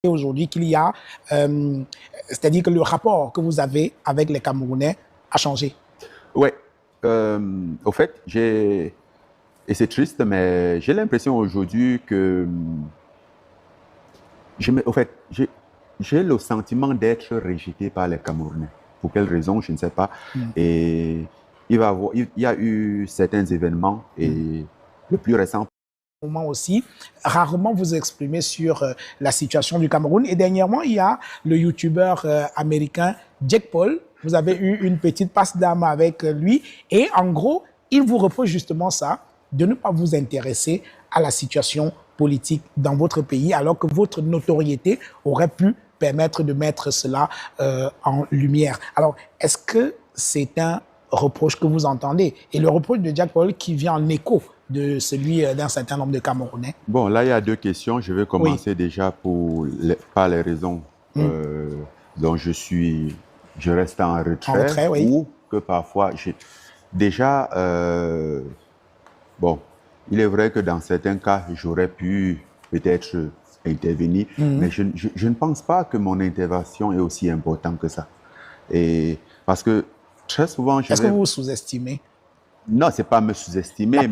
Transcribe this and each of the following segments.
aujourd'hui qu'il y a, c'est-à-dire que le rapport que vous avez avec les Camerounais a changé? Oui. Au fait, et c'est triste, mais j'ai l'impression aujourd'hui que, au fait, j'ai le sentiment d'être rejeté par les Camerounais. Pour quelle raison, je ne sais pas. Et il y a eu certains événements, et le plus récent. Aussi, rarement vous exprimez sur la situation du Cameroun. Et dernièrement, il y a le youtubeur américain Jake Paul. Vous avez eu une petite passe d'âme avec lui. Et en gros, il vous reproche justement ça, de ne pas vous intéresser à la situation politique dans votre pays, alors que votre notoriété aurait pu permettre de mettre cela en lumière. Alors, est-ce que c'est un reproche que vous entendez? Et le reproche de Jake Paul qui vient en écho de celui d'un certain nombre de Camerounais? Bon, là, il y a deux questions. Je vais commencer déjà par les raisons dont je reste en retrait, ou que parfois, déjà, bon, il est vrai que dans certains cas, j'aurais pu peut-être intervenir, mais je ne pense pas que mon intervention est aussi importante que ça. Et parce que très souvent, est-ce que vous vous sous-estimez? Non, c'est pas me sous-estimer,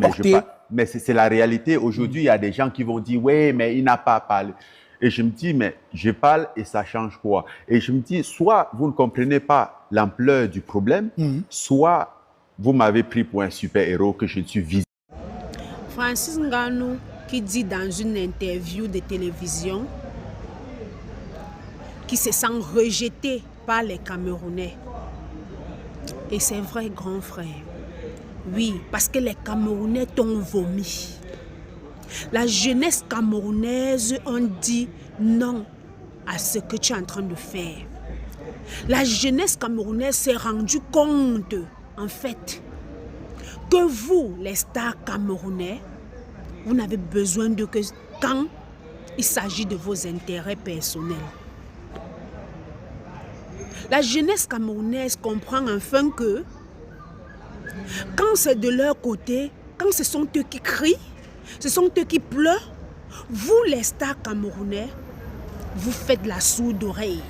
mais c'est la réalité. Aujourd'hui, il y a des gens qui vont dire, oui, mais il n'a pas parlé. Et je me dis, mais je parle et ça change quoi? Et je me dis, soit vous ne comprenez pas l'ampleur du problème, soit vous m'avez pris pour un super-héros que je ne suis visible. Francis Ngannou, qui dit dans une interview de télévision qu'il se sent rejeté par les Camerounais. Et c'est vrai, grand frère. Oui, parce que les Camerounais t'ont vomi. La jeunesse camerounaise a dit non à ce que tu es en train de faire. La jeunesse camerounaise s'est rendue compte, en fait, que vous, les stars camerounais, vous n'avez besoin de que quand il s'agit de vos intérêts personnels. La jeunesse camerounaise comprend enfin que quand c'est de leur côté, quand ce sont eux qui crient, ce sont eux qui pleurent, vous les stars camerounais, vous faites la sourde oreille.